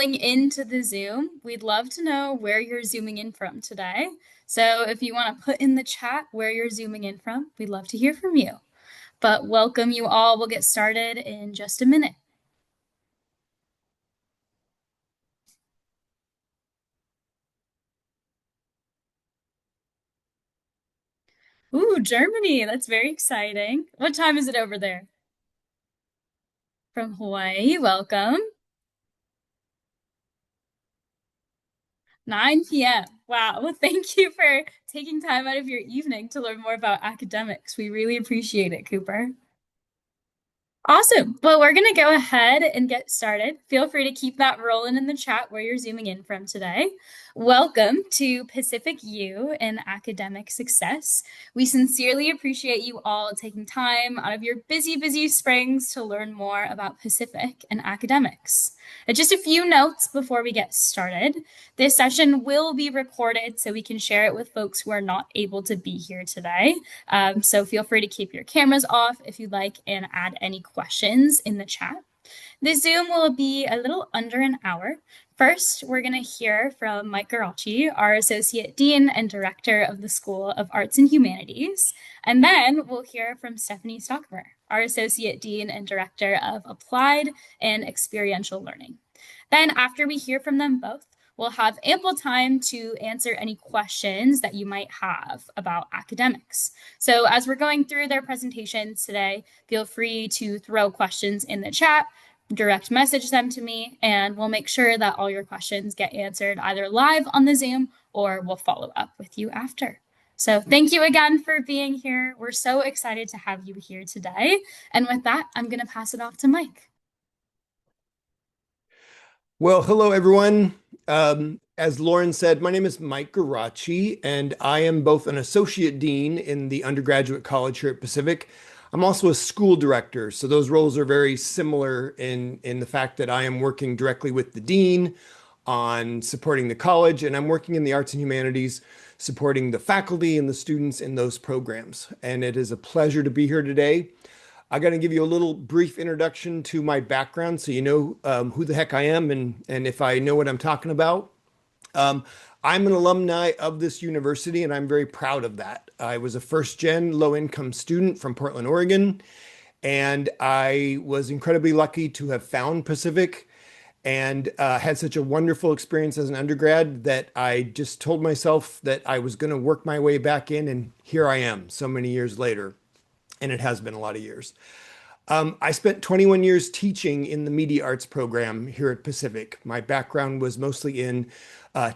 Into the Zoom. We'd love to know where you're zooming in from today. So if you want to put in the chat where you're zooming in from, we'd love to hear from you. But welcome you all. We'll get started in just a minute. Ooh, Germany. That's very exciting. What time is it over there? From Hawaii. Welcome. 9 p.m. Wow. Well, thank you for taking time out of your evening to learn more about academics. We really appreciate it, Cooper. Awesome. Well, we're going to go ahead and get started. Feel free to keep that rolling in the chat where you're zooming in from today. Welcome to Pacific U and Academic Success. We sincerely appreciate you all taking time out of your busy springs to learn more about Pacific and academics. Just a few notes before we get started. This session will be recorded so we can share it with folks who are not able to be here today. So feel free to keep your cameras off if you'd like and add any questions in the chat. The Zoom will be a little under an hour. First, we're going to hear from Mike Garachi, our Associate Dean and Director of the School of Arts and Humanities. And then we'll hear from Stephanie Stockmer, our Associate Dean and Director of Applied and Experiential Learning. Then after we hear from them both, we'll have ample time to answer any questions that you might have about academics. So as we're going through their presentations today, feel free to throw questions in the chat, direct message them to me, and we'll make sure that all your questions get answered either live on the Zoom or we'll follow up with you after. So thank you again for being here. We're so excited to have you here today. And with that, I'm going to pass it off to Mike. Well, hello, everyone. As Lauren said, my name is Mike Garachi, and I am both an associate dean in the undergraduate college here at Pacific. I'm also a school director, so those roles are very similar in the fact that I am working directly with the dean on supporting the college, and I'm working in the arts and humanities, supporting the faculty and the students in those programs. And it is a pleasure to be here today. I'm going to give you a little brief introduction to my background so you know who the heck I am and if I know what I'm talking about. I'm an alumni of this university, and I'm very proud of that. I was a first-gen low-income student from Portland, Oregon, and I was incredibly lucky to have found Pacific and had such a wonderful experience as an undergrad that I just told myself that I was going to work my way back in, and here I am so many years later. And it has been a lot of years. I spent 21 years teaching in the media arts program here at Pacific. My background was mostly in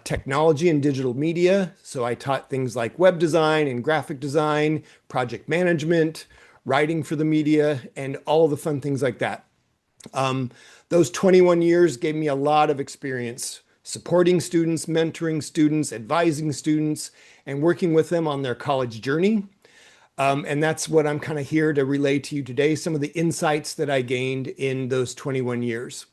technology and digital media. So I taught things like web design and graphic design, project management, writing for the media, and all the fun things like that. Those 21 years gave me a lot of experience supporting students, mentoring students, advising students, and working with them on their college journey. And that's what I'm kind of here to relay to you today, some of the insights that I gained in those 21 years.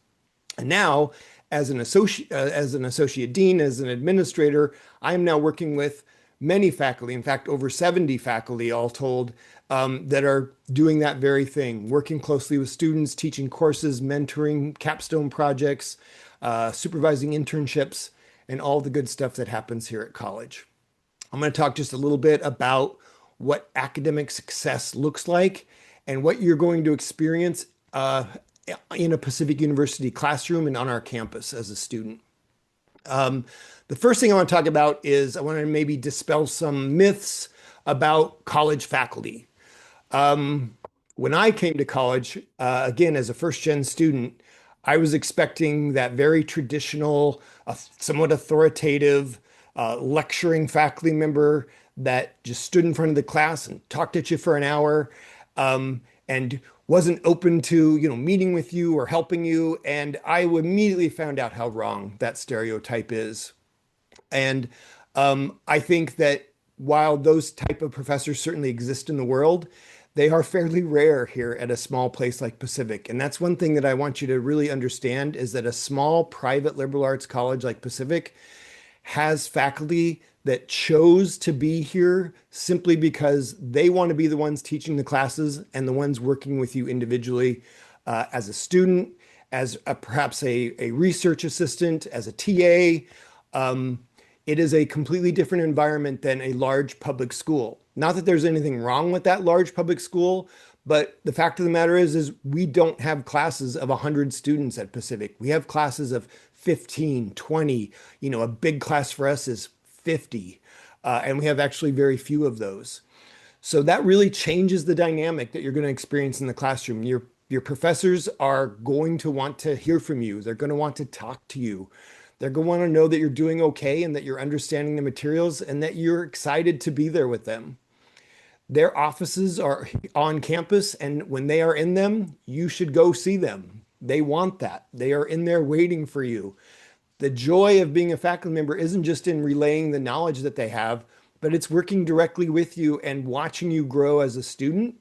And now, as an associate dean, as an administrator, I am now working with many faculty, in fact, over 70 faculty all told, that are doing that very thing, working closely with students, teaching courses, mentoring capstone projects, supervising internships, and all the good stuff that happens here at college. I'm going to talk just a little bit about what academic success looks like and what you're going to experience in a Pacific University classroom and on our campus as a student. The first thing I want to talk about is I want to maybe dispel some myths about college faculty. When I came to college, again, as a first-gen student, I was expecting that very traditional, somewhat authoritative, lecturing faculty member that just stood in front of the class and talked at you for an hour, and wasn't open to, meeting with you or helping you. And I immediately found out how wrong that stereotype is. And I think that while those type of professors certainly exist in the world, they are fairly rare here at a small place like Pacific. And that's one thing that I want you to really understand is that a small private liberal arts college like Pacific has faculty that chose to be here simply because they want to be the ones teaching the classes and the ones working with you individually as a student, as perhaps a research assistant, as a TA. Um, it is a completely different environment than a large public school. Not that there's anything wrong with that large public school, but the fact of the matter is we don't have classes of 100 students at Pacific. We have classes of 15, 20. A big class for us is 50. And we have actually very few of those. So that really changes the dynamic that you're going to experience in the classroom. Your professors are going to want to hear from you. They're going to want to talk to you. They're going to want to know that you're doing okay and that you're understanding the materials and that you're excited to be there with them. Their offices are on campus, and when they are in them, you should go see them. They want that. They are in there waiting for you. The joy of being a faculty member isn't just in relaying the knowledge that they have, but it's working directly with you and watching you grow as a student.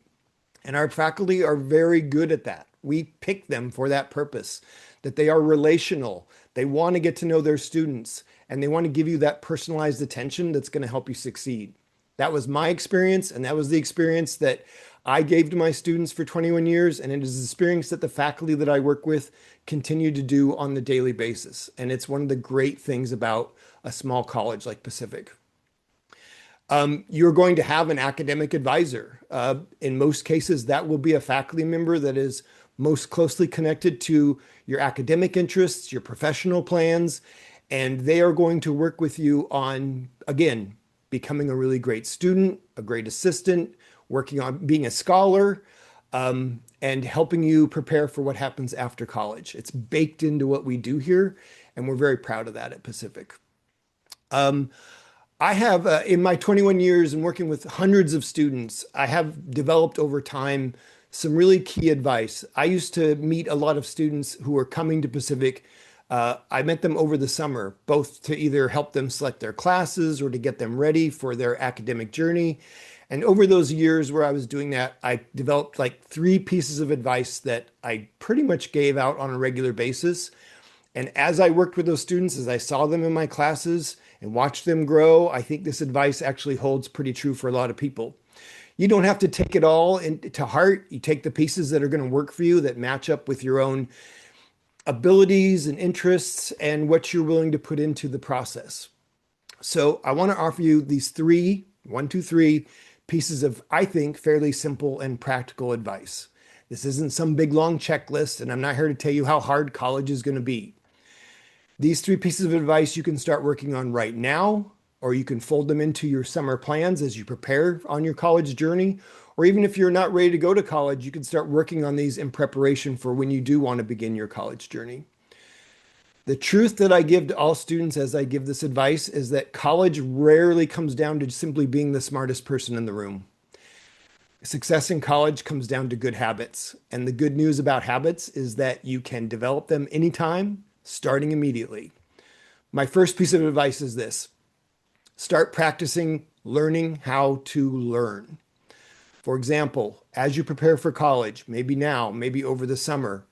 And our faculty are very good at that. We pick them for that purpose, that they are relational. They want to get to know their students and they want to give you that personalized attention that's going to help you succeed. That was my experience, and that was the experience that I gave to my students for 21 years. And it is the experience that the faculty that I work with continue to do on the daily basis. And it's one of the great things about a small college like Pacific. You're going to have an academic advisor. In most cases, that will be a faculty member that is most closely connected to your academic interests, your professional plans, and they are going to work with you on, again, becoming a really great student, a great assistant, working on being a scholar, and helping you prepare for what happens after college. It's baked into what we do here, and we're very proud of that at Pacific. Um, I have, in my 21 years and working with hundreds of students, I have developed over time some really key advice. I used to meet a lot of students who were coming to Pacific. I met them over the summer, both to either help them select their classes or to get them ready for their academic journey. And over those years where I was doing that, I developed like three pieces of advice that I pretty much gave out on a regular basis. And as I worked with those students, as I saw them in my classes and watched them grow, I think this advice actually holds pretty true for a lot of people. You don't have to take it all to heart. You take the pieces that are going to work for you, that match up with your own abilities and interests and what you're willing to put into the process. So I want to offer you these three, one, two, three pieces of, I think, fairly simple and practical advice. This isn't some big long checklist, and I'm not here to tell you how hard college is going to be. These three pieces of advice you can start working on right now, or you can fold them into your summer plans as you prepare on your college journey. Or even if you're not ready to go to college, you can start working on these in preparation for when you do want to begin your college journey. The truth that I give to all students as I give this advice is that college rarely comes down to simply being the smartest person in the room. Success in college comes down to good habits. And the good news about habits is that you can develop them anytime, starting immediately. My first piece of advice is this: start practicing learning how to learn. For example, as you prepare for college, maybe now, maybe over the summer,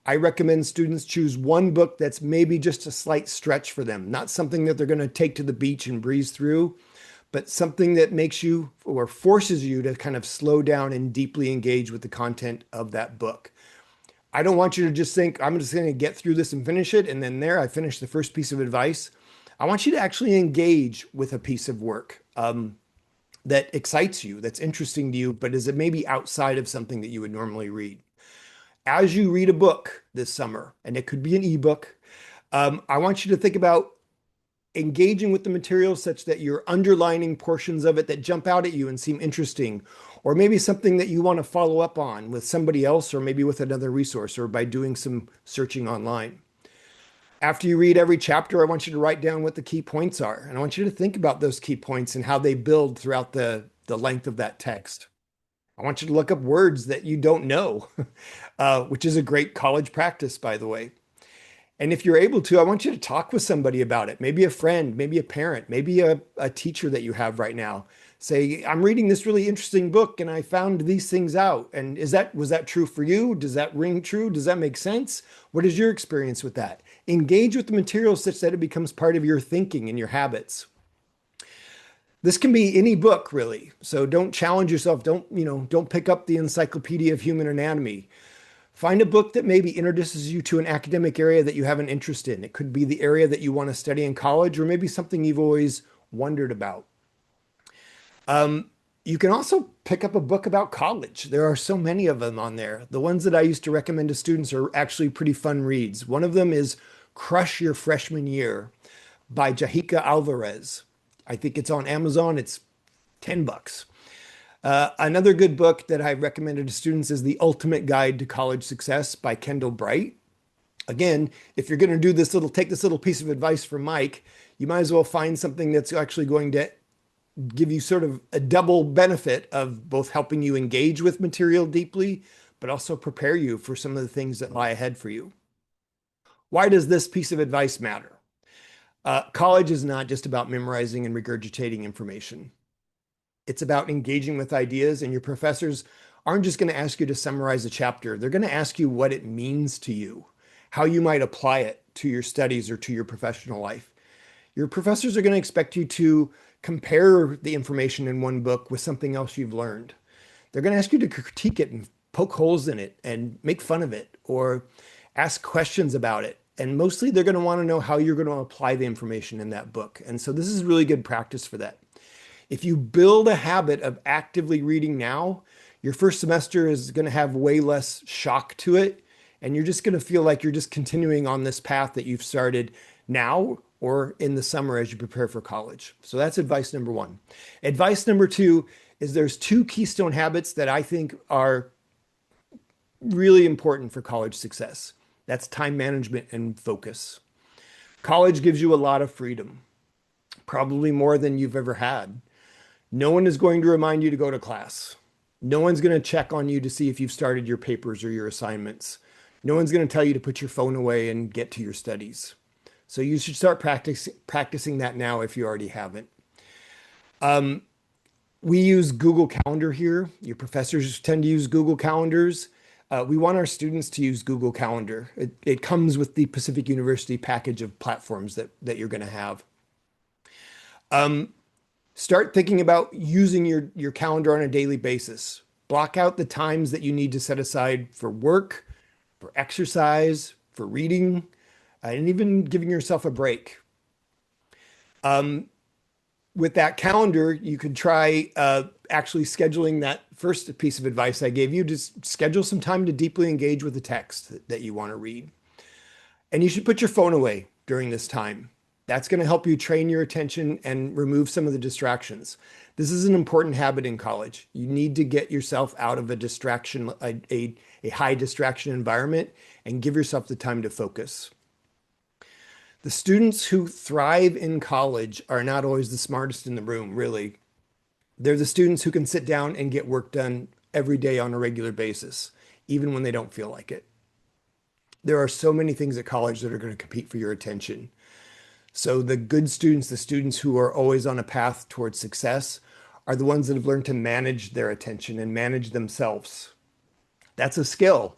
I recommend students choose one book that's maybe just a slight stretch for them, not something that they're going to take to the beach and breeze through, but something that makes you or forces you to kind of slow down and deeply engage with the content of that book. I don't want you to just think, I'm just going to get through this and finish it. And then there, I finished the first piece of advice. I want you to actually engage with a piece of work that excites you, that's interesting to you, but is it maybe outside of something that you would normally read. As you read a book this summer, and it could be an ebook, I want you to think about engaging with the material such that you're underlining portions of it that jump out at you and seem interesting, or maybe something that you want to follow up on with somebody else, or maybe with another resource, or by doing some searching online. After you read every chapter, I want you to write down what the key points are. And I want you to think about those key points and how they build throughout the length of that text. I want you to look up words that you don't know, which is a great college practice, by the way. And if you're able to, I want you to talk with somebody about it. Maybe a friend, maybe a parent, maybe a teacher that you have right now. Say, I'm reading this really interesting book and I found these things out. And was that true for you? Does that ring true? Does that make sense? What is your experience with that? Engage with the material such that it becomes part of your thinking and your habits. This can be any book, really. So don't challenge yourself. Don't pick up the Encyclopedia of Human Anatomy. Find a book that maybe introduces you to an academic area that you have an interest in. It could be the area that you want to study in college, or maybe something you've always wondered about. You can also pick up a book about college. There are so many of them on there. The ones that I used to recommend to students are actually pretty fun reads. One of them is Crush Your Freshman Year by Jahika Alvarez. I think it's on Amazon. It's 10 bucks. Another good book that I recommended to students is The Ultimate Guide to College Success by Kendall Bright. Again, if you're going to take this little piece of advice from Mike, you might as well find something that's actually going to give you sort of a double benefit of both helping you engage with material deeply, but also prepare you for some of the things that lie ahead for you. Why does this piece of advice matter? College is not just about memorizing and regurgitating information. It's about engaging with ideas, and your professors aren't just going to ask you to summarize a chapter. They're going to ask you what it means to you, how you might apply it to your studies or to your professional life. Your professors are going to expect you to compare the information in one book with something else you've learned. They're going to ask you to critique it and poke holes in it and make fun of it or ask questions about it. And mostly they're going to want to know how you're going to apply the information in that book. And so this is really good practice for that. If you build a habit of actively reading now, your first semester is going to have way less shock to it. And you're just going to feel like you're just continuing on this path that you've started now or in the summer as you prepare for college. So that's advice number one. Advice number two is there's two keystone habits that I think are really important for college success. That's time management and focus. College gives you a lot of freedom, probably more than you've ever had. No one is going to remind you to go to class. No one's going to check on you to see if you've started your papers or your assignments. No one's going to tell you to put your phone away and get to your studies. So you should start practicing that now if you already haven't. We use Google Calendar here. Your professors tend to use Google Calendars. We want our students to use Google Calendar. It comes with the Pacific University package of platforms that you're going to have. Start thinking about using your calendar on a daily basis. Block out the times that you need to set aside for work, for exercise, for reading, and even giving yourself a break. With that calendar, you could try actually scheduling that first piece of advice I gave you. Just schedule some time to deeply engage with the text that you want to read. And you should put your phone away during this time. That's going to help you train your attention and remove some of the distractions. This is an important habit in college. You need to get yourself out of a distraction, a high distraction environment, and give yourself the time to focus. The students who thrive in college are not always the smartest in the room, really. They're the students who can sit down and get work done every day on a regular basis, even when they don't feel like it. There are so many things at college that are going to compete for your attention. So the good students, the students who are always on a path towards success, are the ones that have learned to manage their attention and manage themselves. That's a skill.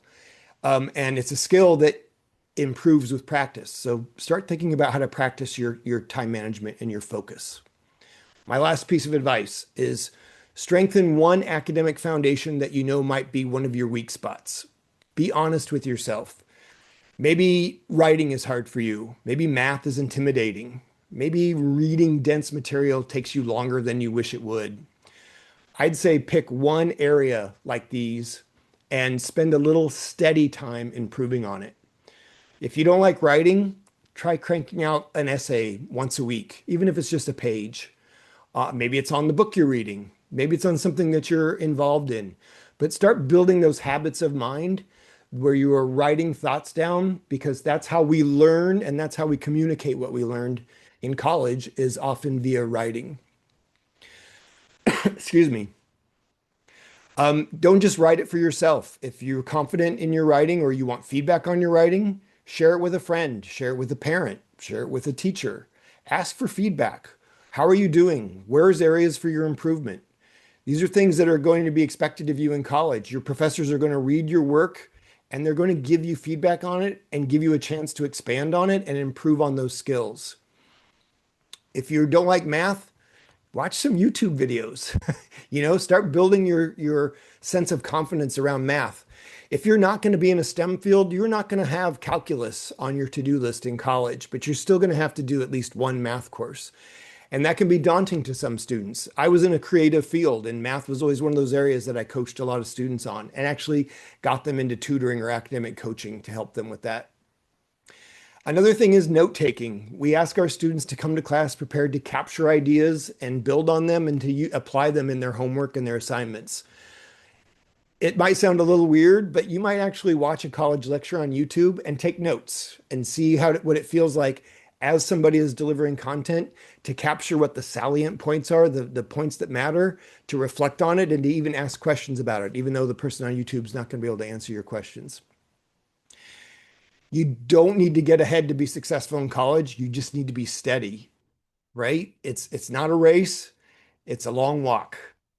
And it's a skill that improves with practice. So start thinking about how to practice your time management and your focus. My last piece of advice is strengthen one academic foundation that you know might be one of your weak spots. Be honest with yourself. Maybe writing is hard for you. Maybe math is intimidating. Maybe reading dense material takes you longer than you wish it would. I'd say pick one area like these and spend a little steady time improving on it. If you don't like writing, try cranking out an essay once a week, even if it's just a page. Maybe it's on the book you're reading. Maybe it's on something that you're involved in. But start building those habits of mind where you are writing thoughts down, because that's how we learn and that's how we communicate what we learned in college is often via writing. Excuse me. Don't just write it for yourself. If you're confident in your writing or you want feedback on your writing, share it with a friend, share it with a parent, share it with a teacher. Ask for feedback. How are you doing? Where's areas for your improvement? These are things that are going to be expected of you in college. Your professors are going to read your work and they're going to give you feedback on it and give you a chance to expand on it and improve on those skills. If you don't like math, watch some YouTube videos. Start building your sense of confidence around math. If you're not going to be in a STEM field, you're not going to have calculus on your to-do list in college, but you're still going to have to do at least one math course. And that can be daunting to some students. I was in a creative field, and math was always one of those areas that I coached a lot of students on and actually got them into tutoring or academic coaching to help them with that. Another thing is note taking. We ask our students to come to class prepared to capture ideas and build on them and to apply them in their homework and their assignments. It might sound a little weird, but you might actually watch a college lecture on YouTube and take notes and see what it feels like as somebody is delivering content to capture what the salient points are, the points that matter, to reflect on it and to even ask questions about it, even though the person on YouTube is not going to be able to answer your questions. You don't need to get ahead to be successful in college. You just need to be steady, right? It's not a race, it's a long walk.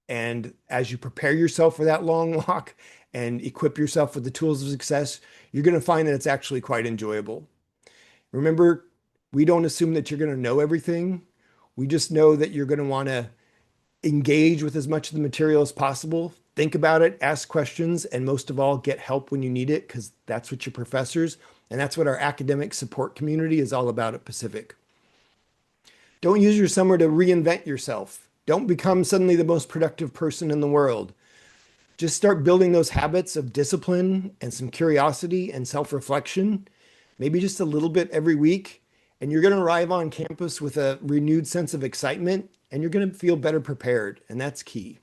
And as you prepare yourself for that long walk and equip yourself with the tools of success, you're going to find that it's actually quite enjoyable. Remember, we don't assume that you're going to know everything. We just know that you're going to want to engage with as much of the material as possible. Think about it, ask questions, and most of all, get help when you need it, because that's what your professors and that's what our academic support community is all about at Pacific. Don't use your summer to reinvent yourself. Don't become suddenly the most productive person in the world. Just start building those habits of discipline and some curiosity and self reflection, maybe just a little bit every week. And you're going to arrive on campus with a renewed sense of excitement and you're going to feel better prepared. And that's key.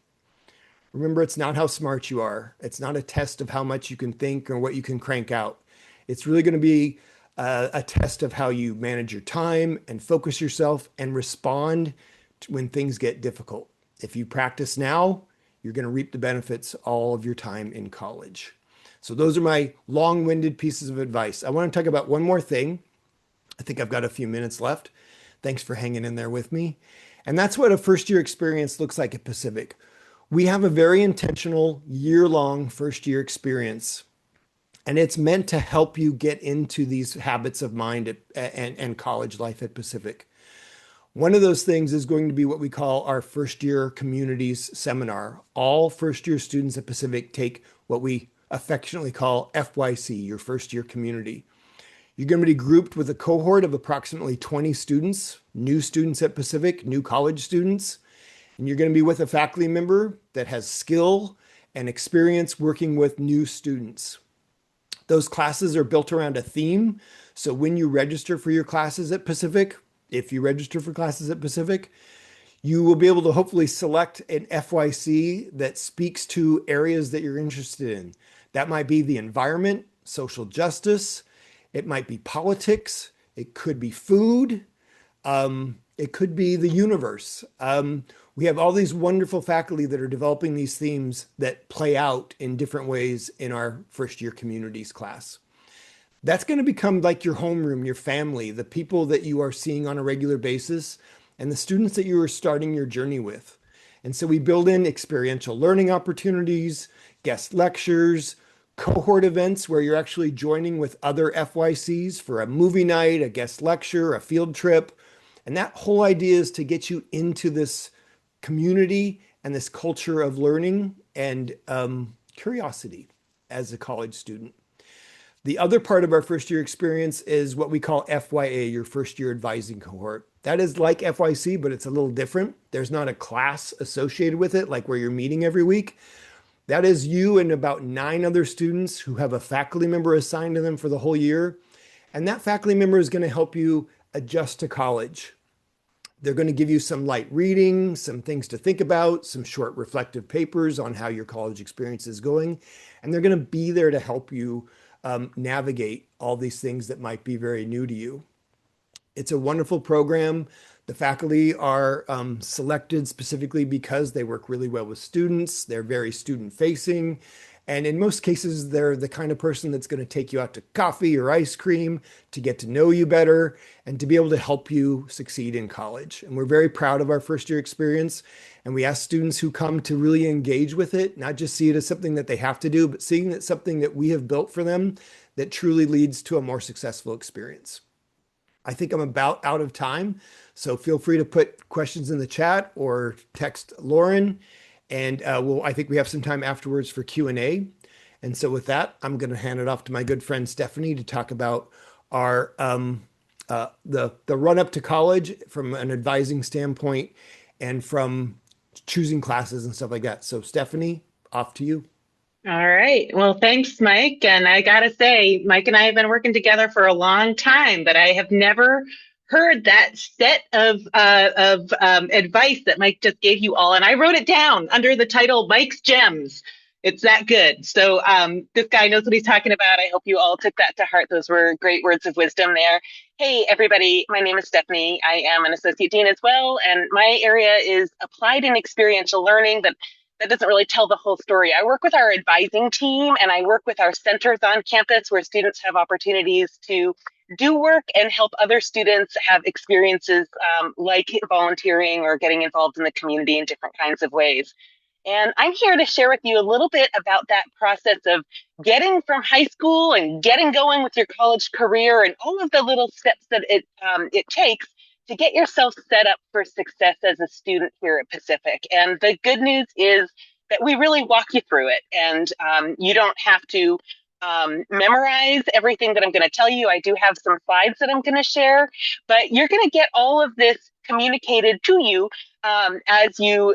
Remember, it's not how smart you are, it's not a test of how much you can think or what you can crank out. It's really going to be a test of how you manage your time and focus yourself and respond when things get difficult. If you practice now, you're going to reap the benefits all of your time in college. So those are my long-winded pieces of advice. I want to talk about one more thing. I think I've got a few minutes left. Thanks for hanging in there with me. And that's what a first year experience looks like at Pacific. We have a very intentional year-long first year experience. And it's meant to help you get into these habits of mind and college life at Pacific. One of those things is going to be what we call our first year communities seminar. All first year students at Pacific take what we affectionately call FYC, your first year community. You're going to be grouped with a cohort of approximately 20 students, new students at Pacific, new college students. And you're going to be with a faculty member that has skill and experience working with new students. Those classes are built around a theme. So when you register for your classes at Pacific, if you register for classes at Pacific, you will be able to hopefully select an FYC that speaks to areas that you're interested in. That might be the environment, social justice, it might be politics, it could be food, it could be the universe. We have all these wonderful faculty that are developing these themes that play out in different ways in our first year communities class. That's going to become like your homeroom, your family, the people that you are seeing on a regular basis, and the students that you are starting your journey with. And so we build in experiential learning opportunities, guest lectures, cohort events where you're actually joining with other FYCs for a movie night, a guest lecture, a field trip. And that whole idea is to get you into this community and this culture of learning and curiosity as a college student. The other part of our first year experience is what we call FYA, your first year advising cohort. That is like FYC, but it's a little different. There's not a class associated with it, like where you're meeting every week. That is you and about 9 other students who have a faculty member assigned to them for the whole year. And that faculty member is going to help you adjust to college. They're going to give you some light reading, some things to think about, some short reflective papers on how your college experience is going. And they're going to be there to help you navigate all these things that might be very new to you. It's a wonderful program. The faculty are selected specifically because they work really well with students. They're very student facing. And in most cases, they're the kind of person that's going to take you out to coffee or ice cream to get to know you better and to be able to help you succeed in college. And we're very proud of our first year experience. And we ask students who come to really engage with it, not just see it as something that they have to do, but seeing it something that we have built for them that truly leads to a more successful experience. I think I'm about out of time, so feel free to put questions in the chat or text Lauren, and I think we have some time afterwards for Q&A. And so with that, I'm going to hand it off to my good friend Stephanie to talk about our the run up to college from an advising standpoint and from choosing classes and stuff like that. So Stephanie, off to you. All right. Well, thanks, Mike. And I gotta say, Mike and I have been working together for a long time, but I have never heard that set of advice that Mike just gave you all. And I wrote it down under the title Mike's Gems. It's that good. So this guy knows what he's talking about. I hope you all took that to heart. Those were great words of wisdom there. Hey, everybody. My name is Stephanie. I am an associate dean as well. And my area is applied and experiential learning, but that doesn't really tell the whole story. I work with our advising team and I work with our centers on campus where students have opportunities to do work and help other students have experiences like volunteering or getting involved in the community in different kinds of ways. And I'm here to share with you a little bit about that process of getting from high school and getting going with your college career and all of the little steps that it takes to get yourself set up for success as a student here at Pacific. And the good news is that we really walk you through it, and you don't have to memorize everything that I'm going to tell you. I do have some slides that I'm going to share, but you're going to get all of this communicated to you as you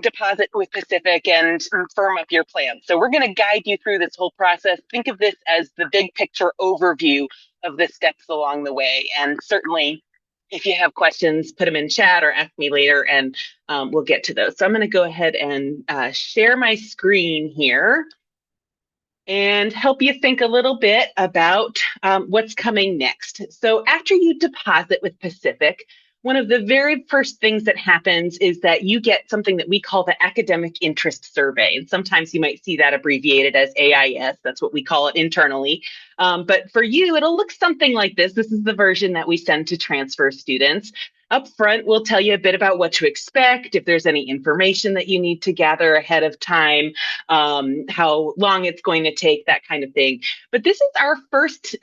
deposit with Pacific and firm up your plan. So we're going to guide you through this whole process. Think of this as the big picture overview of the steps along the way. And certainly, if you have questions, put them in chat or ask me later, and we'll get to those. So I'm going to go ahead and share my screen here and help you think a little bit about what's coming next. So after you deposit with Pacific, one of the very first things that happens is that you get something that we call the Academic Interest Survey. And sometimes you might see that abbreviated as AIS. That's what we call it internally. But for you, it'll look something like this. This is the version that we send to transfer students. Up front, we'll tell you a bit about what to expect, if there's any information that you need to gather ahead of time, how long it's going to take, that kind of thing. But this is our first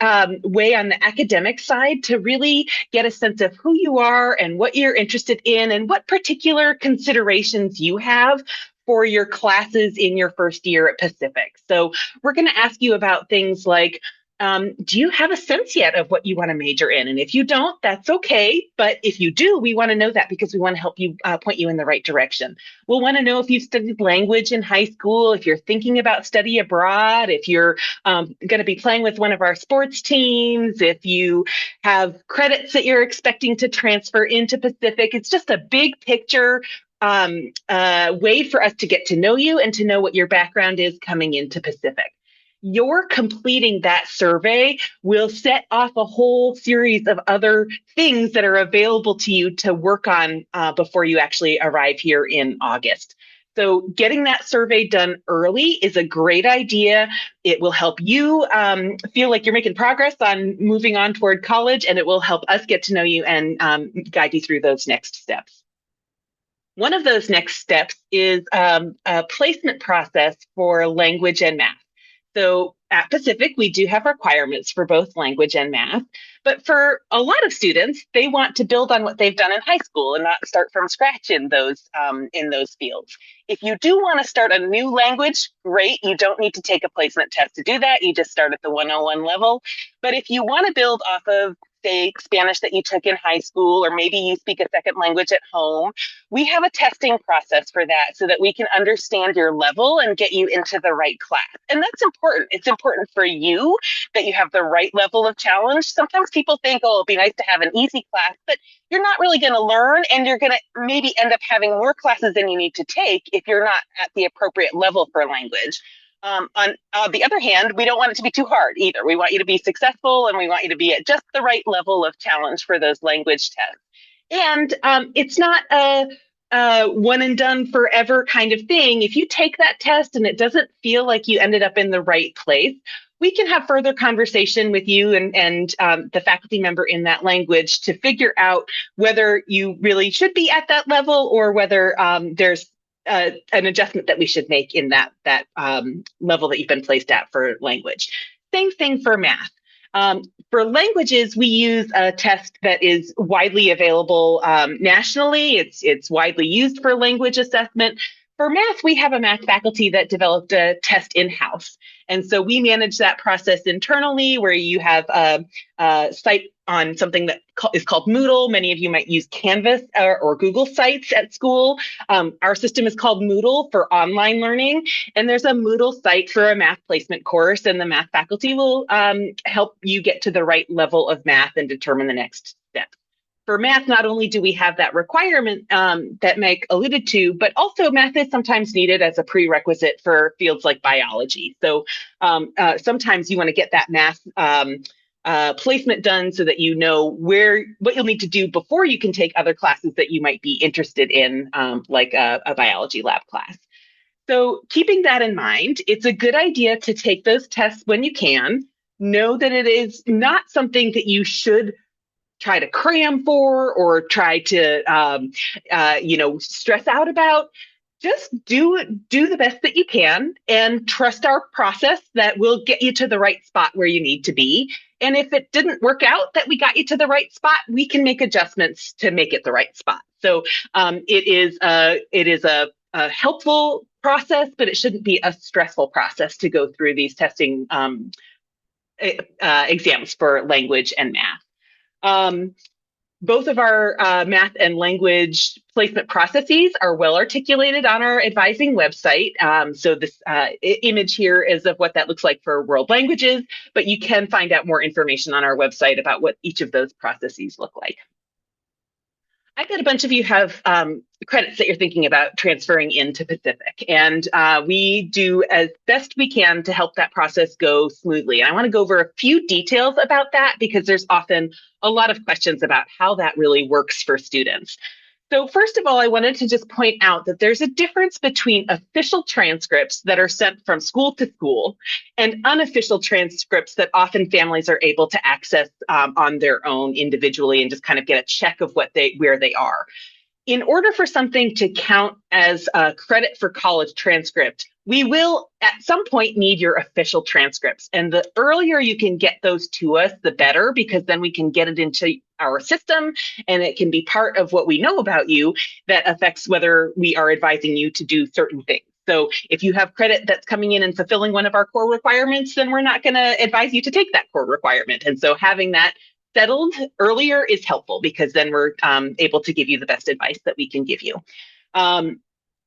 way on the academic side to really get a sense of who you are and what you're interested in and what particular considerations you have for your classes in your first year at Pacific. So we're going to ask you about things like, do you have a sense yet of what you want to major in? And if you don't, that's okay. But if you do, we want to know that because we want to help you point you in the right direction. We'll want to know if you've studied language in high school, if you're thinking about study abroad, if you're going to be playing with one of our sports teams, if you have credits that you're expecting to transfer into Pacific. It's just a big picture way for us to get to know you and to know what your background is coming into Pacific. Your completing that survey will set off a whole series of other things that are available to you to work on before you actually arrive here in August. So getting that survey done early is a great idea. It will help you feel like you're making progress on moving on toward college, and it will help us get to know you and guide you through those next steps. One of those next steps is a placement process for language and math. So at Pacific, we do have requirements for both language and math. But for a lot of students, they want to build on what they've done in high school and not start from scratch in those fields. If you do want to start a new language, great. You don't need to take a placement test to do that. You just start at the 101 level. But if you want to build off of, say, Spanish that you took in high school, or maybe you speak a second language at home, we have a testing process for that so that we can understand your level and get you into the right class. And that's important. It's important for you that you have the right level of challenge. Sometimes people think, oh, it'd be nice to have an easy class, but you're not really going to learn, and you're going to maybe end up having more classes than you need to take if you're not at the appropriate level for language. On the other hand, we don't want it to be too hard either. We want you to be successful, and we want you to be at just the right level of challenge for those language tests. And it's not a one and done forever kind of thing. If you take that test and it doesn't feel like you ended up in the right place, we can have further conversation with you and the faculty member in that language to figure out whether you really should be at that level or whether there's an adjustment that we should make in that level that you've been placed at for language. Same thing for math. For languages, we use a test that is widely available nationally. It's widely used for language assessment. For math, we have a math faculty that developed a test in-house. And so we manage that process internally, where you have a site on something that is called Moodle. Many of you might use Canvas or Google Sites at school. Our system is called Moodle for online learning. And there's a Moodle site for a math placement course, and the math faculty will help you get to the right level of math and determine the next step. For math, not only do we have that requirement that Meg alluded to, but also math is sometimes needed as a prerequisite for fields like biology. So sometimes you want to get that math placement done so that you know what you'll need to do before you can take other classes that you might be interested in, like a biology lab class. So keeping that in mind, it's a good idea to take those tests when you can. Know that it is not something that you should try to cram for or try to stress out about. Just do the best that you can and trust our process that will get you to the right spot where you need to be. And if it didn't work out that we got you to the right spot, we can make adjustments to make it the right spot. So it is a helpful process, but it shouldn't be a stressful process to go through these testing exams for language and math. Both of our math and language placement processes are well articulated on our advising website. So this image here is of what that looks like for world languages, but you can find out more information on our website about what each of those processes look like. I bet a bunch of you have credits that you're thinking about transferring into Pacific, and we do as best we can to help that process go smoothly. And I want to go over a few details about that because there's often a lot of questions about how that really works for students. So first of all, I wanted to just point out that there's a difference between official transcripts that are sent from school to school and unofficial transcripts that often families are able to access on their own individually and just kind of get a check of where they are. In order for something to count as a credit for college transcript, we will at some point need your official transcripts. And the earlier you can get those to us, the better, because then we can get it into our system and it can be part of what we know about you that affects whether we are advising you to do certain things. So if you have credit that's coming in and fulfilling one of our core requirements, then we're not going to advise you to take that core requirement. And so having that settled earlier is helpful because then we're able to give you the best advice that we can give you.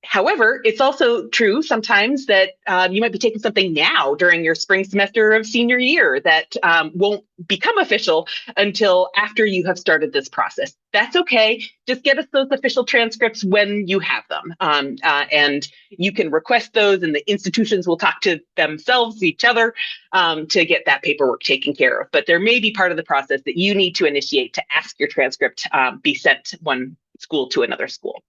However, it's also true sometimes that you might be taking something now during your spring semester of senior year that won't become official until after you have started this process. That's okay. Just get us those official transcripts when you have them. And you can request those and the institutions will talk to themselves, each other, to get that paperwork taken care of. But there may be part of the process that you need to initiate to ask your transcript be sent one school to another school.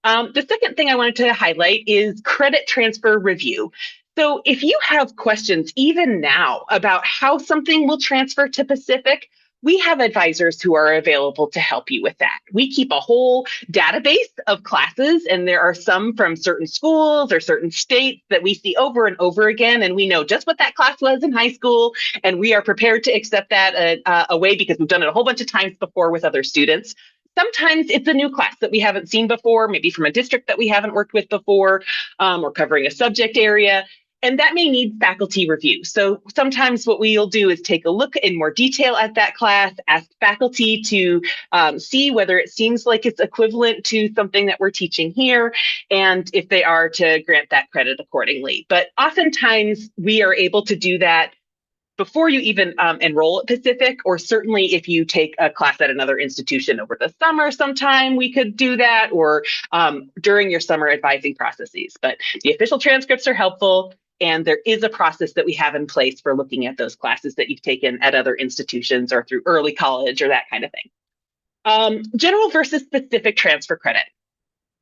The second thing I wanted to highlight is credit transfer review. So if you have questions even now about how something will transfer to Pacific, we have advisors who are available to help you with that. We keep a whole database of classes, and there are some from certain schools or certain states that we see over and over again, and we know just what that class was in high school, and we are prepared to accept that away because we've done it a whole bunch of times before with other students. Sometimes it's a new class that we haven't seen before, maybe from a district that we haven't worked with before, or covering a subject area, and that may need faculty review. So sometimes what we'll do is take a look in more detail at that class, ask faculty to see whether it seems like it's equivalent to something that we're teaching here, and if they are, to grant that credit accordingly. But oftentimes we are able to do that before you even enroll at Pacific, or certainly if you take a class at another institution over the summer sometime, we could do that, or during your summer advising processes. But the official transcripts are helpful, and there is a process that we have in place for looking at those classes that you've taken at other institutions or through early college or that kind of thing. General versus specific transfer credit.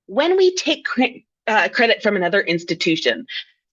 When we take credit from another institution,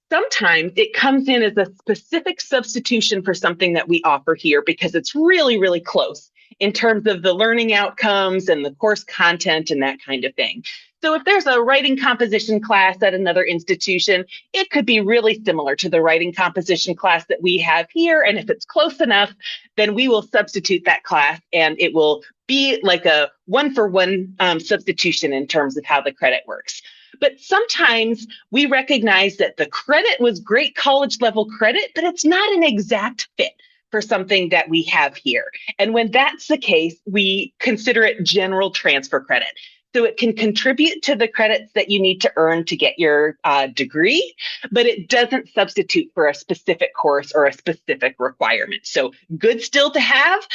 sometimes it comes in as a specific substitution for something that we offer here because it's really, really close in terms of the learning outcomes and the course content and that kind of thing. So if there's a writing composition class at another institution, it could be really similar to the writing composition class that we have here. And if it's close enough, then we will substitute that class and it will be like a one-for-one substitution in terms of how the credit works. But sometimes we recognize that the credit was great college level credit, but it's not an exact fit for something that we have here. And when that's the case, we consider it general transfer credit. So it can contribute to the credits that you need to earn to get your degree, but it doesn't substitute for a specific course or a specific requirement. So good still to have.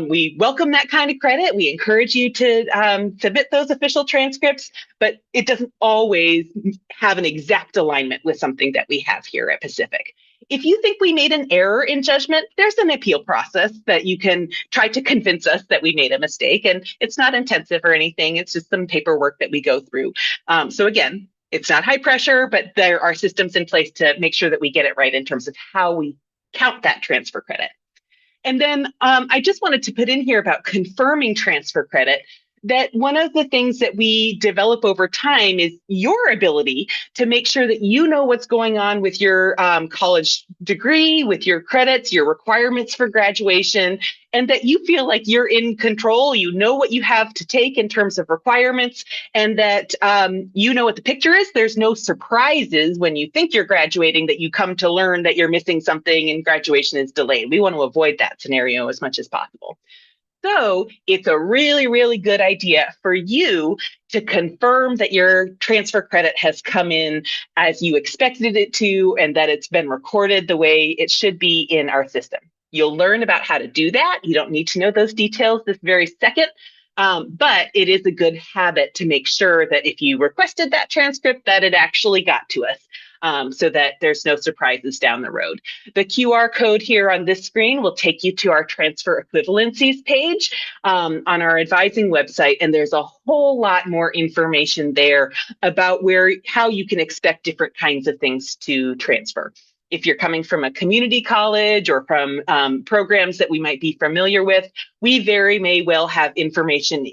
We welcome that kind of credit. We encourage you to submit those official transcripts, but it doesn't always have an exact alignment with something that we have here at Pacific. If you think we made an error in judgment, there's an appeal process that you can try to convince us that we made a mistake. And it's not intensive or anything. It's just some paperwork that we go through. So again, it's not high pressure, but there are systems in place to make sure that we get it right in terms of how we count that transfer credit. And then I just wanted to put in here about confirming transfer credit, that one of the things that we develop over time is your ability to make sure that you know what's going on with your college degree, with your credits, your requirements for graduation, and that you feel like you're in control. You know what you have to take in terms of requirements, and that you know what the picture is. There's no surprises when you think you're graduating that you come to learn that you're missing something and graduation is delayed. We want to avoid that scenario as much as possible. So it's a really, really good idea for you to confirm that your transfer credit has come in as you expected it to, and that it's been recorded the way it should be in our system. You'll learn about how to do that. You don't need to know those details this very second, but it is a good habit to make sure that if you requested that transcript, that it actually got to us. So that there's no surprises down the road. The QR code here on this screen will take you to our transfer equivalencies page on our advising website, and there's a whole lot more information there about how you can expect different kinds of things to transfer. If you're coming from a community college or from programs that we might be familiar with, we very may well have information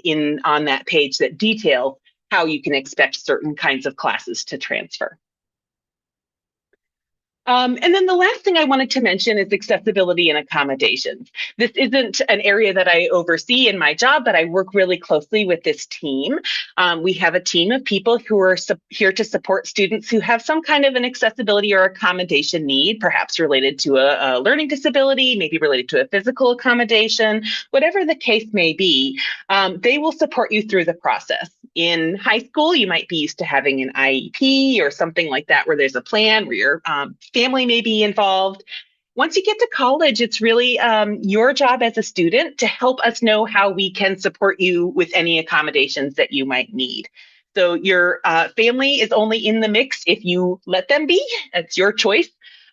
on that page that details how you can expect certain kinds of classes to transfer. And then the last thing I wanted to mention is accessibility and accommodations. This isn't an area that I oversee in my job, but I work really closely with this team. We have a team of people who are here to support students who have some kind of an accessibility or accommodation need, perhaps related to a learning disability, maybe related to a physical accommodation, whatever the case may be. They will support you through the process. In high school, you might be used to having an IEP or something like that, where there's a plan, where your family may be involved. Once you get to college, it's really your job as a student to help us know how we can support you with any accommodations that you might need. So your family is only in the mix if you let them be. It's your choice.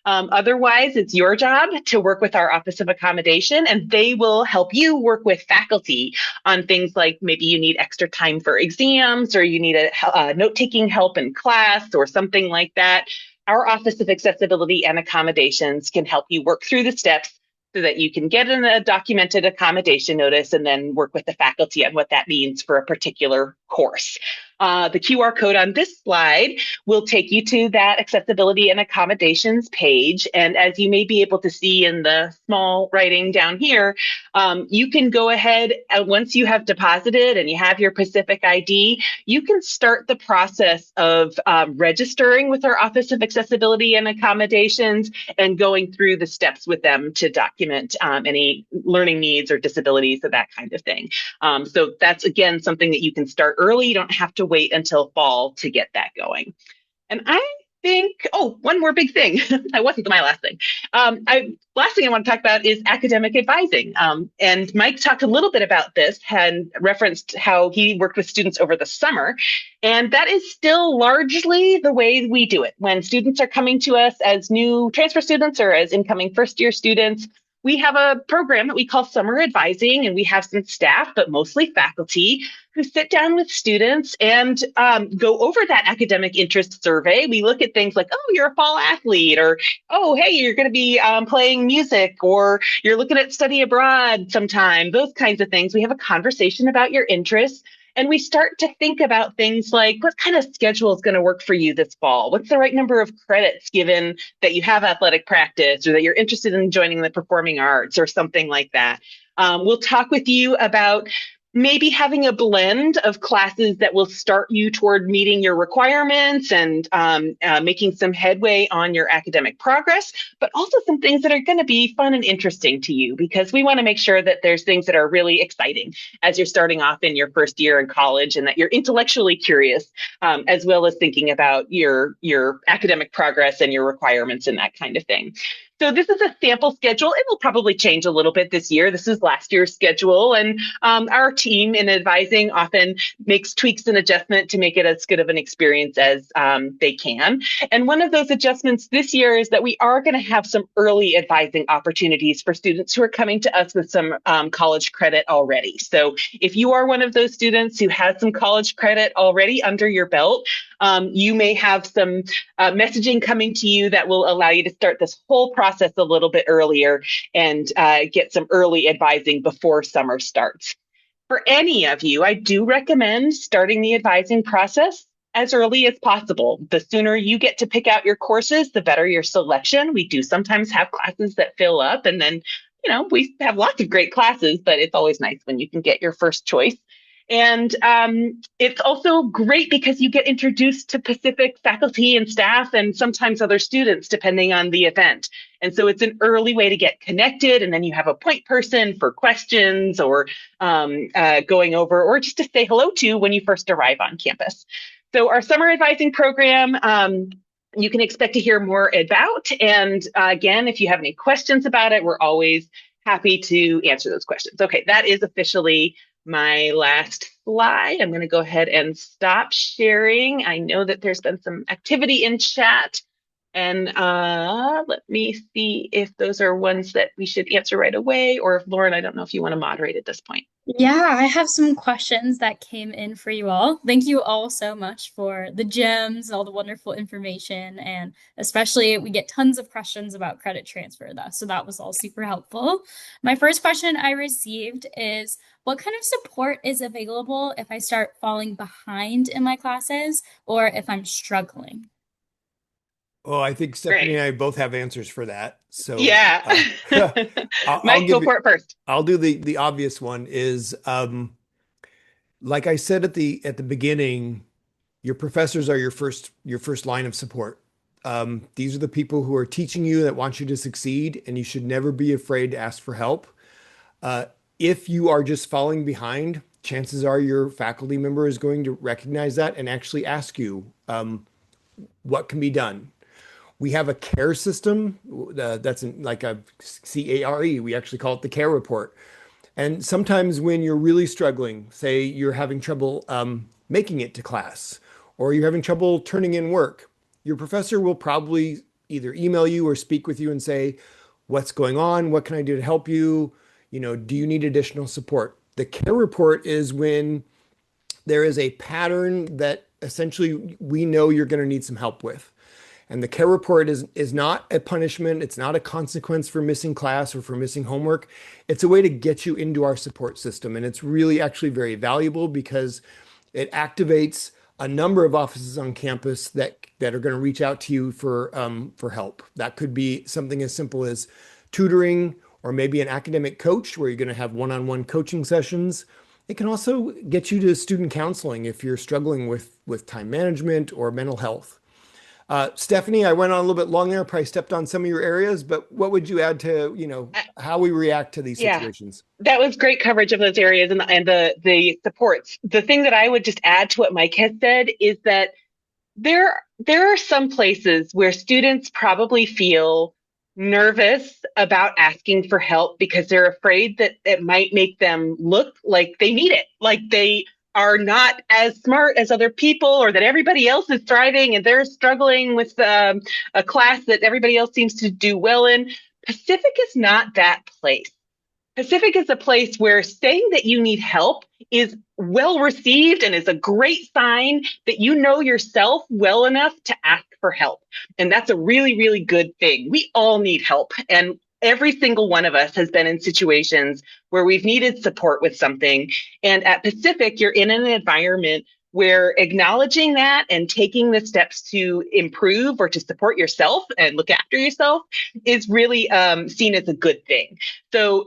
Otherwise, it's your job to work with our Office of Accommodation, and they will help you work with faculty on things like maybe you need extra time for exams, or you need a note-taking help in class or something like that. Our Office of Accessibility and Accommodations can help you work through the steps so that you can get in a documented accommodation notice and then work with the faculty on what that means for a particular course. The QR code on this slide will take you to that accessibility and accommodations page. And as you may be able to see in the small writing down here, you can go ahead and once you have deposited and you have your Pacific ID, you can start the process of registering with our Office of Accessibility and Accommodations and going through the steps with them to document any learning needs or disabilities or that kind of thing. So that's, again, something that you can start early. You don't have to wait until fall to get that going. And I think, one more big thing. That wasn't my last thing. Last thing I want to talk about is academic advising. And Mike talked a little bit about this and referenced how he worked with students over the summer. And that is still largely the way we do it. When students are coming to us as new transfer students or as incoming first-year students, we have a program that we call summer advising, and we have some staff, but mostly faculty, who sit down with students and go over that academic interest survey. We look at things like, oh, you're a fall athlete, or, oh, hey, you're going to be playing music, or you're looking at study abroad sometime, those kinds of things. We have a conversation about your interests. And we start to think about things like, what kind of schedule is going to work for you this fall? What's the right number of credits given that you have athletic practice or that you're interested in joining the performing arts or something like that? We'll talk with you about maybe having a blend of classes that will start you toward meeting your requirements and making some headway on your academic progress, but also some things that are going to be fun and interesting to you, because we want to make sure that there's things that are really exciting as you're starting off in your first year in college, and that you're intellectually curious, as well as thinking about your academic progress and your requirements and that kind of thing. So this is a sample schedule. It will probably change a little bit this year. This is last year's schedule, and our team in advising often makes tweaks and adjustment to make it as good of an experience as they can. And one of those adjustments this year is that we are going to have some early advising opportunities for students who are coming to us with some college credit already. So if you are one of those students who has some college credit already under your belt, you may have some messaging coming to you that will allow you to start this whole process a little bit earlier and get some early advising before summer starts. For any of you, I do recommend starting the advising process as early as possible. The sooner you get to pick out your courses, the better your selection. We do sometimes have classes that fill up, and then, we have lots of great classes, but it's always nice when you can get your first choice. And it's also great because you get introduced to Pacific faculty and staff and sometimes other students, depending on the event. And so it's an early way to get connected. And then you have a point person for questions or going over, or just to say hello to when you first arrive on campus. So our summer advising program, you can expect to hear more about. And again, if you have any questions about it, we're always happy to answer those questions. Okay, that is officially my last slide. I'm going to go ahead and stop sharing. I know that there's been some activity in chat, and let me see if those are ones that we should answer right away, or if Lauren, I don't know if you want to moderate at this point. Yeah, I have some questions that came in for you all. Thank you all so much for the gems, all the wonderful information, and especially we get tons of questions about credit transfer, so that was all super helpful. My first question I received is, what kind of support is available if I start falling behind in my classes or if I'm struggling? Oh, I think Stephanie Great. and I both have answers for that. So Yeah. I'll Mike, go give it. for it first. I'll do the obvious one is like I said at the beginning, your professors are your first line of support. These are the people who are teaching you, that want you to succeed, and you should never be afraid to ask for help. Uh, if you are just falling behind, chances are your faculty member is going to recognize that and actually ask you what can be done. We have a care system like a CARE. We actually call it the care report. And sometimes when you're really struggling, say you're having trouble making it to class, or you're having trouble turning in work, your professor will probably either email you or speak with you and say, what's going on? What can I do to help you? Do you need additional support? The care report is when there is a pattern that essentially we know you're going to need some help with. And the care report is not a punishment. It's not a consequence for missing class or for missing homework. It's a way to get you into our support system. And it's really actually very valuable because it activates a number of offices on campus that are going to reach out to you for help. That could be something as simple as tutoring, or maybe an academic coach where you're going to have one-on-one coaching sessions. It can also get you to student counseling if you're struggling with time management or mental health. Stephanie, I went on a little bit long there, probably stepped on some of your areas, but what would you add to, how we react to these Yeah, situations? that was great coverage of those areas and the supports. The thing that I would just add to what Mike has said is that there are some places where students probably feel nervous about asking for help because they're afraid that it might make them look like they need it, like they are not as smart as other people, or that everybody else is thriving and they're struggling with a class that everybody else seems to do well in. Pacific is not that place. Pacific is a place where saying that you need help is well received and is a great sign that you know yourself well enough to ask for help. And that's a really, really good thing. We all need help. And every single one of us has been in situations where we've needed support with something. And at Pacific, you're in an environment where acknowledging that and taking the steps to improve or to support yourself and look after yourself is really seen as a good thing. So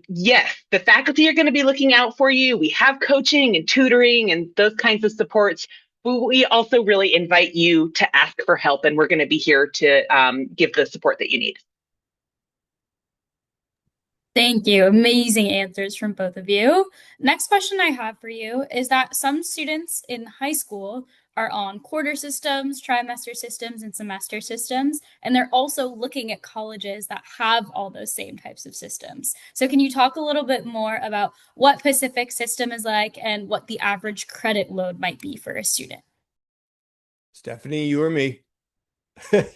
Yes, the faculty are going to be looking out for you. We have coaching and tutoring and those kinds of supports. But we also really invite you to ask for help, and we're going to be here to give the support that you need. Thank you. Amazing answers from both of you. Next question I have for you is that some students in high school are on quarter systems, trimester systems, and semester systems, and they're also looking at colleges that have all those same types of systems. So can you talk a little bit more about what Pacific system is like and what the average credit load might be for a student? Stephanie, you or me?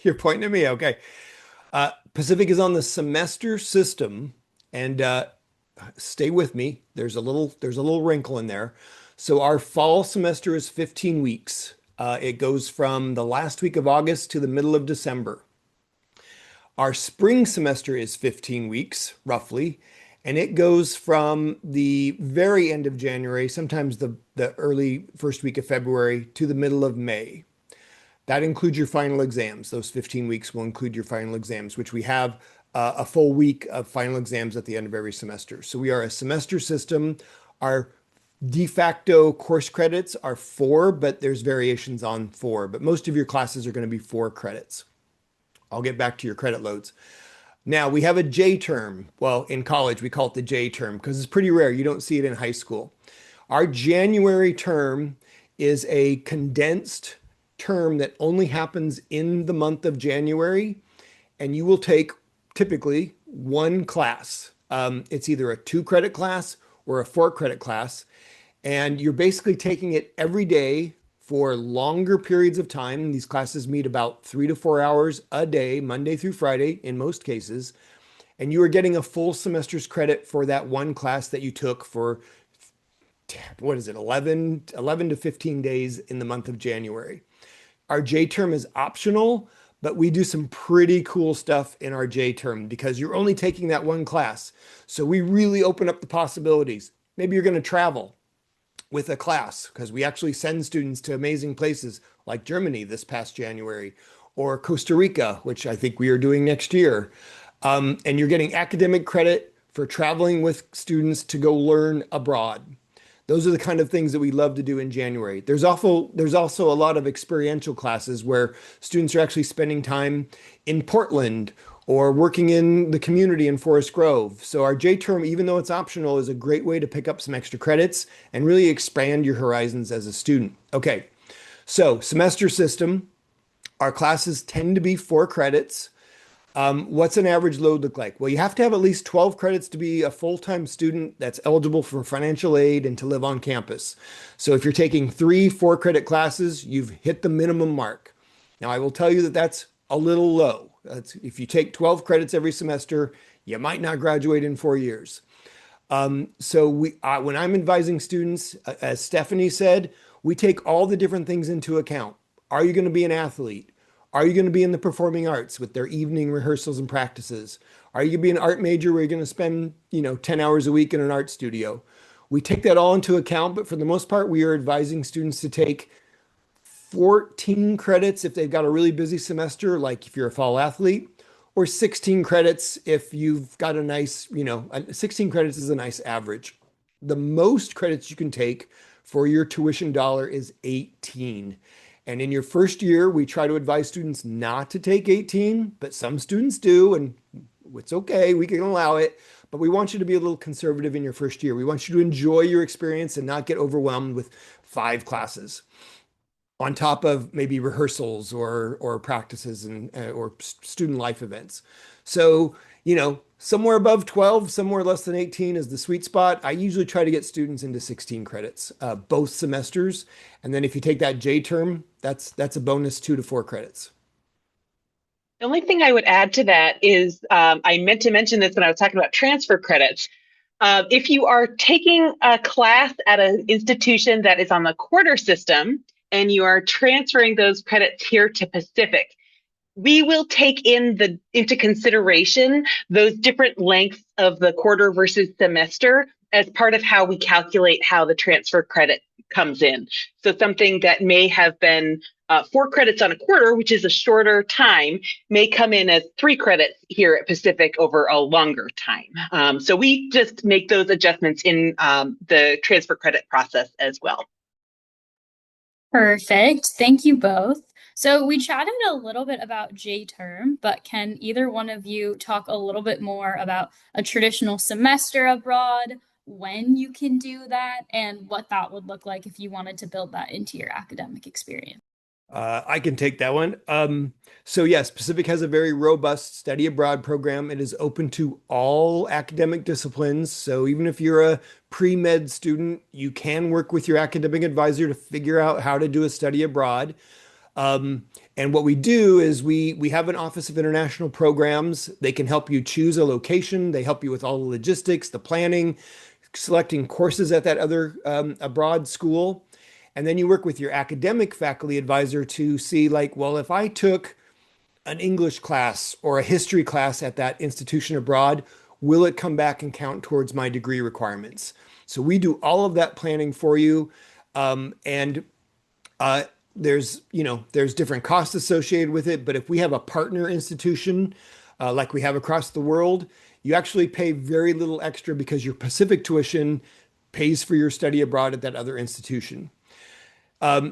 You're pointing at me. Okay. Pacific is on the semester system, and stay with me. There's a little wrinkle in there. So our fall semester is 15 weeks. It goes from the last week of August to the middle of December. Our spring semester is 15 weeks, roughly, and it goes from the very end of January, sometimes the early first week of February, to the middle of May. That includes your final exams. Those 15 weeks will include your final exams, which we have a full week of final exams at the end of every semester. So we are a semester system. Our de facto course credits are 4, but there's variations on 4. But most of your classes are going to be 4 credits. I'll get back to your credit loads. Now we have a J term. Well, in college, we call it the J term because it's pretty rare. You don't see it in high school. Our January term is a condensed term that only happens in the month of January, and you will take typically one class. It's either a 2-credit class or a 4-credit class, and you're basically taking it every day for longer periods of time. These classes meet about 3 to 4 hours a day, Monday through Friday in most cases, and you are getting a full semester's credit for that one class that you took for, what is it, 11 to 15 days in the month of January. Our J term is optional, but we do some pretty cool stuff in our J term because you're only taking that one class. So we really open up the possibilities. Maybe you're going to travel with a class because we actually send students to amazing places like Germany this past January or Costa Rica, which I think we are doing next year. And you're getting academic credit for traveling with students to go learn abroad. Those are the kind of things that we love to do in January. There's also a lot of experiential classes where students are actually spending time in Portland or working in the community in Forest Grove. So our J term, even though it's optional, is a great way to pick up some extra credits and really expand your horizons as a student. Okay, so semester system, our classes tend to be 4 credits. What's an average load look like? Well, you have to have at least 12 credits to be a full-time student that's eligible for financial aid and to live on campus. So if you're taking 3 4-credit classes, you've hit the minimum mark. Now, I will tell you that that's a little low. If you take 12 credits every semester, you might not graduate in 4 years. When I'm advising students, as Stephanie said, we take all the different things into account. Are you going to be an athlete? Are you going to be in the performing arts with their evening rehearsals and practices? Are you going to be an art major where you're going to spend, 10 hours a week in an art studio? We take that all into account, but for the most part, we are advising students to take 14 credits if they've got a really busy semester, like if you're a fall athlete, or 16 credits if you've got a nice, 16 credits is a nice average. The most credits you can take for your tuition dollar is 18. And in your first year, we try to advise students not to take 18, but some students do, and it's okay, we can allow it. But we want you to be a little conservative in your first year. We want you to enjoy your experience and not get overwhelmed with 5 classes on top of maybe rehearsals or practices and or student life events. So, somewhere above 12, somewhere less than 18 is the sweet spot. I usually try to get students into 16 credits, both semesters. And then if you take that J term, that's a bonus 2 to 4 credits. The only thing I would add to that is I meant to mention this when I was talking about transfer credits. If you are taking a class at an institution that is on the quarter system and you are transferring those credits here to Pacific, we will take into consideration those different lengths of the quarter versus semester as part of how we calculate how the transfer credit comes in. So something that may have been 4 credits on a quarter, which is a shorter time, may come in as 3 credits here at Pacific over a longer time. So we just make those adjustments in the transfer credit process as well. Perfect. Thank you both. So we chatted a little bit about J term, but can either one of you talk a little bit more about a traditional semester abroad, when you can do that, and what that would look like if you wanted to build that into your academic experience? I can take that one. So yes, Pacific has a very robust study abroad program. It is open to all academic disciplines. So even if you're a pre-med student, you can work with your academic advisor to figure out how to do a study abroad. And what we do is we have an Office of International Programs. They can help you choose a location. They help you with all the logistics, the planning, selecting courses at that other abroad school. And then you work with your academic faculty advisor to see, like, well, if I took an English class or a history class at that institution abroad, will it come back and count towards my degree requirements? So we do all of that planning for you. And there's different costs associated with it. But if we have a partner institution like we have across the world, you actually pay very little extra because your Pacific tuition pays for your study abroad at that other institution.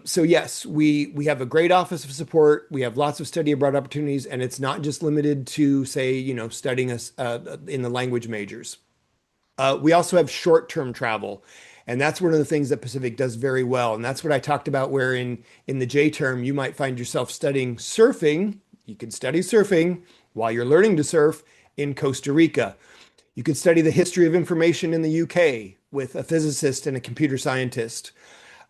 So yes, we have a great office of support. We have lots of study abroad opportunities, and it's not just limited to, say, studying us in the language majors. We also have short-term travel, and that's one of the things that Pacific does very well. And that's what I talked about, where in the J term, you might find yourself studying surfing. You can study surfing while you're learning to surf in Costa Rica. You could study the history of information in the UK with a physicist and a computer scientist.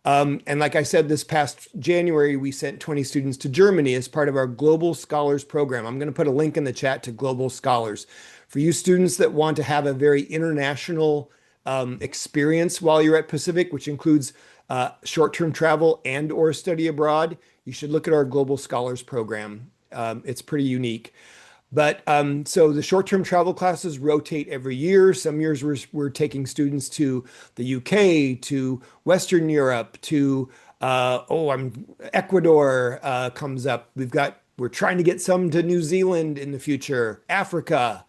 And like I said, this past January, we sent 20 students to Germany as part of our Global Scholars Program. I'm going to put a link in the chat to Global Scholars. For you students that want to have a very international experience while you're at Pacific, which includes short-term travel and or study abroad, you should look at our Global Scholars Program. It's pretty unique. But so the short-term travel classes rotate every year. Some years we're taking students to the UK, to Western Europe, to Ecuador comes up. We're trying to get some to New Zealand in the future, Africa.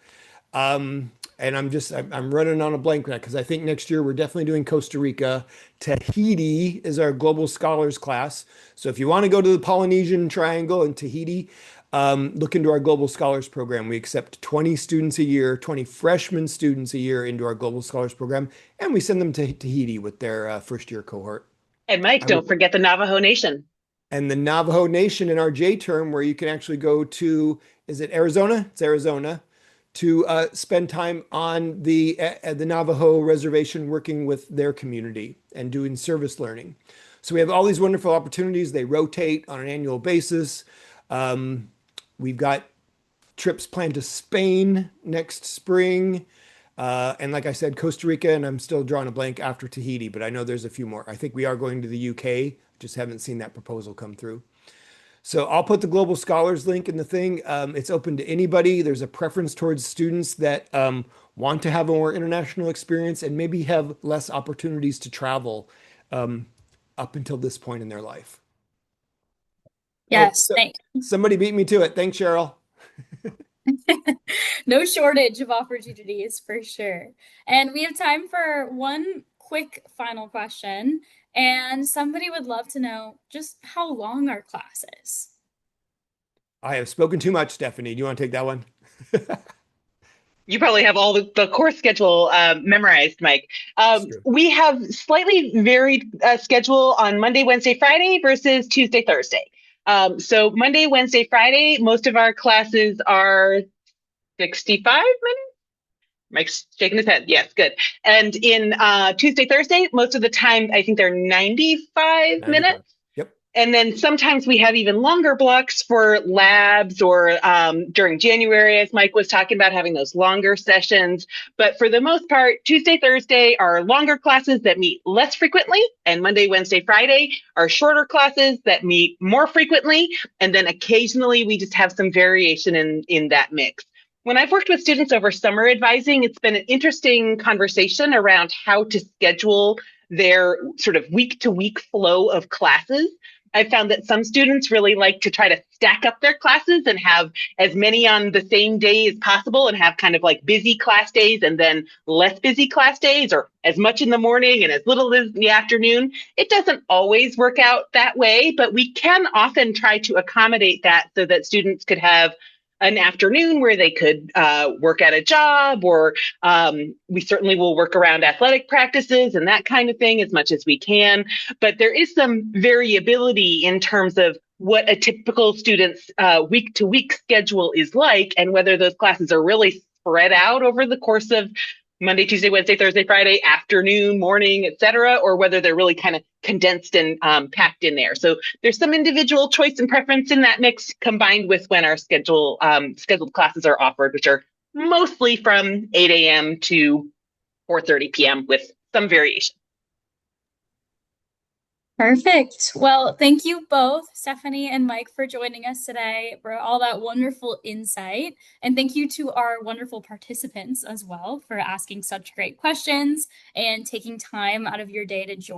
And I'm running on a blank because I think next year we're definitely doing Costa Rica. Tahiti is our Global Scholars class. So if you want to go to the Polynesian Triangle and Tahiti, look into our Global Scholars Program. We accept 20 students a year, 20 freshman students a year into our Global Scholars Program, and we send them to Tahiti with their first year cohort. And Mike, don't forget the Navajo Nation. And the Navajo Nation in our J term, where you can actually go to, is it Arizona? It's Arizona, to spend time on the Navajo reservation working with their community and doing service learning. So we have all these wonderful opportunities. They rotate on an annual basis. We've got trips planned to Spain next spring. And like I said, Costa Rica, and I'm still drawing a blank after Tahiti, but I know there's a few more. I think we are going to the UK. Just haven't seen that proposal come through. So I'll put the Global Scholars link in the thing. It's open to anybody. There's a preference towards students that want to have a more international experience and maybe have less opportunities to travel up until this point in their life. Yes, Somebody beat me to it. Thanks, Cheryl. no shortage of opportunities for sure. And we have time for one quick final question. And somebody would love to know just how long our class is. I have spoken too much, Stephanie. Do you want to take that one? You probably have all the course schedule memorized, Mike. We have slightly varied schedule on Monday, Wednesday, Friday versus Tuesday, Thursday. So Monday, Wednesday, Friday, most of our classes are 65 minutes. Mike's shaking his head. Yes, good. And in Tuesday, Thursday, most of the time, I think they're 95 minutes. Yep. And then sometimes we have even longer blocks for labs or during January, as Mike was talking about, having those longer sessions. But for the most part, Tuesday, Thursday are longer classes that meet less frequently. And Monday, Wednesday, Friday are shorter classes that meet more frequently. And then occasionally we just have some variation in that mix. When I've worked with students over summer advising, it's been an interesting conversation around how to schedule their sort of week to week flow of classes. I found that some students really like to try to stack up their classes and have as many on the same day as possible and have kind of like busy class days and then less busy class days, or as much in the morning and as little as the afternoon. It doesn't always work out that way, but we can often try to accommodate that so that students could have an afternoon where they could work at a job, or we certainly will work around athletic practices and that kind of thing as much as we can. But there is some variability in terms of what a typical student's week to week schedule is like, and whether those classes are really spread out over the course of Monday, Tuesday, Wednesday, Thursday, Friday, afternoon, morning, et cetera, or whether they're really kind of condensed and packed in there. So there's some individual choice and preference in that mix, combined with when our scheduled classes are offered, which are mostly from 8 a.m. to 4:30 p.m. with some variation. Perfect. Well, thank you both, Stephanie and Mike, for joining us today for all that wonderful insight. And thank you to our wonderful participants as well for asking such great questions and taking time out of your day to join.